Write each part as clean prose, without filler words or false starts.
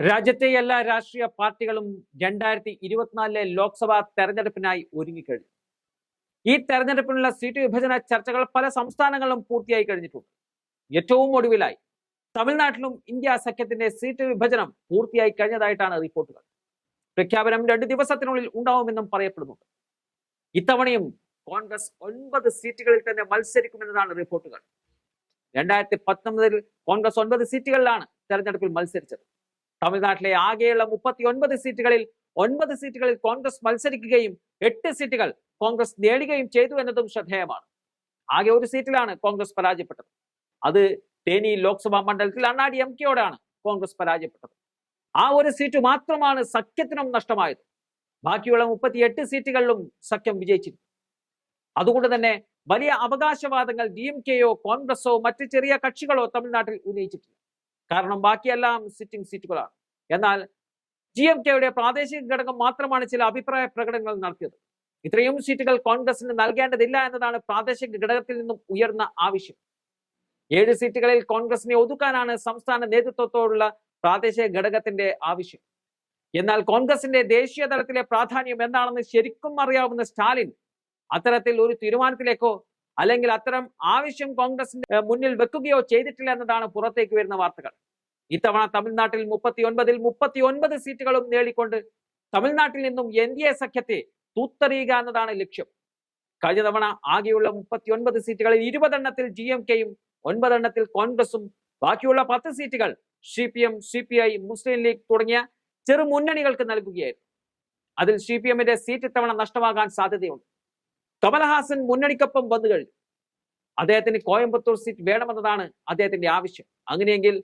രാജ്യത്തെ എല്ലാ രാഷ്ട്രീയ പാർട്ടികളും 2024 ലോക്സഭാ തെരഞ്ഞെടുപ്പിനായി ഒരുങ്ങിക്കഴിഞ്ഞു. ഈ തെരഞ്ഞെടുപ്പിനുള്ള സീറ്റ് വിഭജന ചർച്ചകൾ പല സംസ്ഥാനങ്ങളിലും പൂർത്തിയായി കഴിഞ്ഞിട്ടുണ്ട്. ഏറ്റവും ഒടുവിലായി തമിഴ്നാട്ടിലും ഇന്ത്യ സഖ്യത്തിന്റെ സീറ്റ് വിഭജനം പൂർത്തിയായി കഴിഞ്ഞതായിട്ടാണ് റിപ്പോർട്ടുകൾ. പ്രഖ്യാപനം 2 ദിവസത്തിനുള്ളിൽ ഉണ്ടാവുമെന്നും പറയപ്പെടുന്നുണ്ട്. ഇത്തവണയും കോൺഗ്രസ് 9 സീറ്റുകളിൽ തന്നെ മത്സരിക്കുമെന്നതാണ് റിപ്പോർട്ടുകൾ. 2019 കോൺഗ്രസ് 9 സീറ്റുകളിലാണ് തെരഞ്ഞെടുപ്പിൽ മത്സരിച്ചത്. തമിഴ്നാട്ടിലെ ആകെയുള്ള 39 സീറ്റുകളിൽ 9 സീറ്റുകളിൽ കോൺഗ്രസ് മത്സരിക്കുകയും 8 സീറ്റുകൾ കോൺഗ്രസ് നേടുകയും ചെയ്തു എന്നതും ശ്രദ്ധേയമാണ്. ആകെ ഒരു സീറ്റിലാണ് കോൺഗ്രസ് പരാജയപ്പെട്ടത്. അത് തേനി ലോക്സഭാ മണ്ഡലത്തിൽ അണ്ണാടി MKയോടാണ് കോൺഗ്രസ് പരാജയപ്പെട്ടത്. ആ ഒരു സീറ്റ് മാത്രമാണ് സഖ്യത്തിനും നഷ്ടമായത്. ബാക്കിയുള്ള 38 സീറ്റുകളിലും സഖ്യം വിജയിച്ചിരുന്നു. അതുകൊണ്ട് തന്നെ വലിയ അവകാശവാദങ്ങൾ DMKയോ കോൺഗ്രസോ മറ്റ് ചെറിയ കക്ഷികളോ തമിഴ്നാട്ടിൽ ഉന്നയിച്ചിട്ടില്ല. കാരണം ബാക്കിയെല്ലാം സിറ്റിംഗ് സീറ്റുകളാണ്. എന്നാൽ GMKയുടെ പ്രാദേശിക ഘടകം മാത്രമാണ് ചില അഭിപ്രായ പ്രകടനങ്ങൾ നടത്തിയത്. ഇത്രയും സീറ്റുകൾ കോൺഗ്രസിന് നൽകേണ്ടതില്ല എന്നതാണ് പ്രാദേശിക ഘടകത്തിൽ നിന്നും ഉയർന്ന ആവശ്യം. 7 സീറ്റുകളിൽ കോൺഗ്രസിനെ ഒതുക്കാനാണ് സംസ്ഥാന നേതൃത്വത്തോടുള്ള പ്രാദേശിക ഘടകത്തിന്റെ ആവശ്യം. എന്നാൽ കോൺഗ്രസിന്റെ ദേശീയ തലത്തിലെ പ്രാധാന്യം എന്താണെന്ന് ശരിക്കും അറിയാവുന്ന സ്റ്റാലിൻ അത്തരത്തിൽ ഒരു തീരുമാനത്തിലേക്കോ അല്ലെങ്കിൽ അത്തരം ആവശ്യം കോൺഗ്രസിന്റെ മുന്നിൽ വെക്കുകയോ ചെയ്തിട്ടില്ല എന്നതാണ് പുറത്തേക്ക് വരുന്ന വാർത്തകൾ. ഇത്തവണ തമിഴ്നാട്ടിൽ 39 സീറ്റുകളും നേടിക്കൊണ്ട് തമിഴ്നാട്ടിൽ നിന്നും NDA സഖ്യത്തെ തൂത്തെറിയുക എന്നതാണ് ലക്ഷ്യം. കഴിഞ്ഞ തവണ ആകെയുള്ള 39 സീറ്റുകളിൽ 20 എണ്ണത്തിൽ GMKയും 9 എണ്ണത്തിൽ കോൺഗ്രസും ബാക്കിയുള്ള 10 സീറ്റുകൾ CPM, CPI, മുസ്ലിം ലീഗ് തുടങ്ങിയ ചെറു മുന്നണികൾക്ക് നൽകുകയായിരുന്നു. അതിൽ CPMന്റെ സീറ്റ് ഇത്തവണ നഷ്ടമാകാൻ സാധ്യതയുണ്ട്. കമൽഹാസൻ മുന്നണിക്കൊപ്പം വന്നു കഴിഞ്ഞു. അദ്ദേഹത്തിന് കോയമ്പത്തൂർ സീറ്റ് വേണമെന്നതാണ് അദ്ദേഹത്തിന്റെ ആവശ്യം. അങ്ങനെയെങ്കിൽ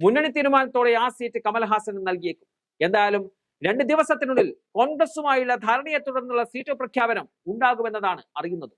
മുന്നണി തീരുമാനത്തോടെ ആ സീറ്റ് കമൽഹാസന് നൽകിയേക്കും. എന്തായാലും 2 ദിവസത്തിനുള്ളിൽ കോൺഗ്രസുമായുള്ള ധാരണയെ തുടർന്നുള്ള സീറ്റ് പ്രഖ്യാപനം ഉണ്ടാകുമെന്നതാണ് അറിയുന്നത്.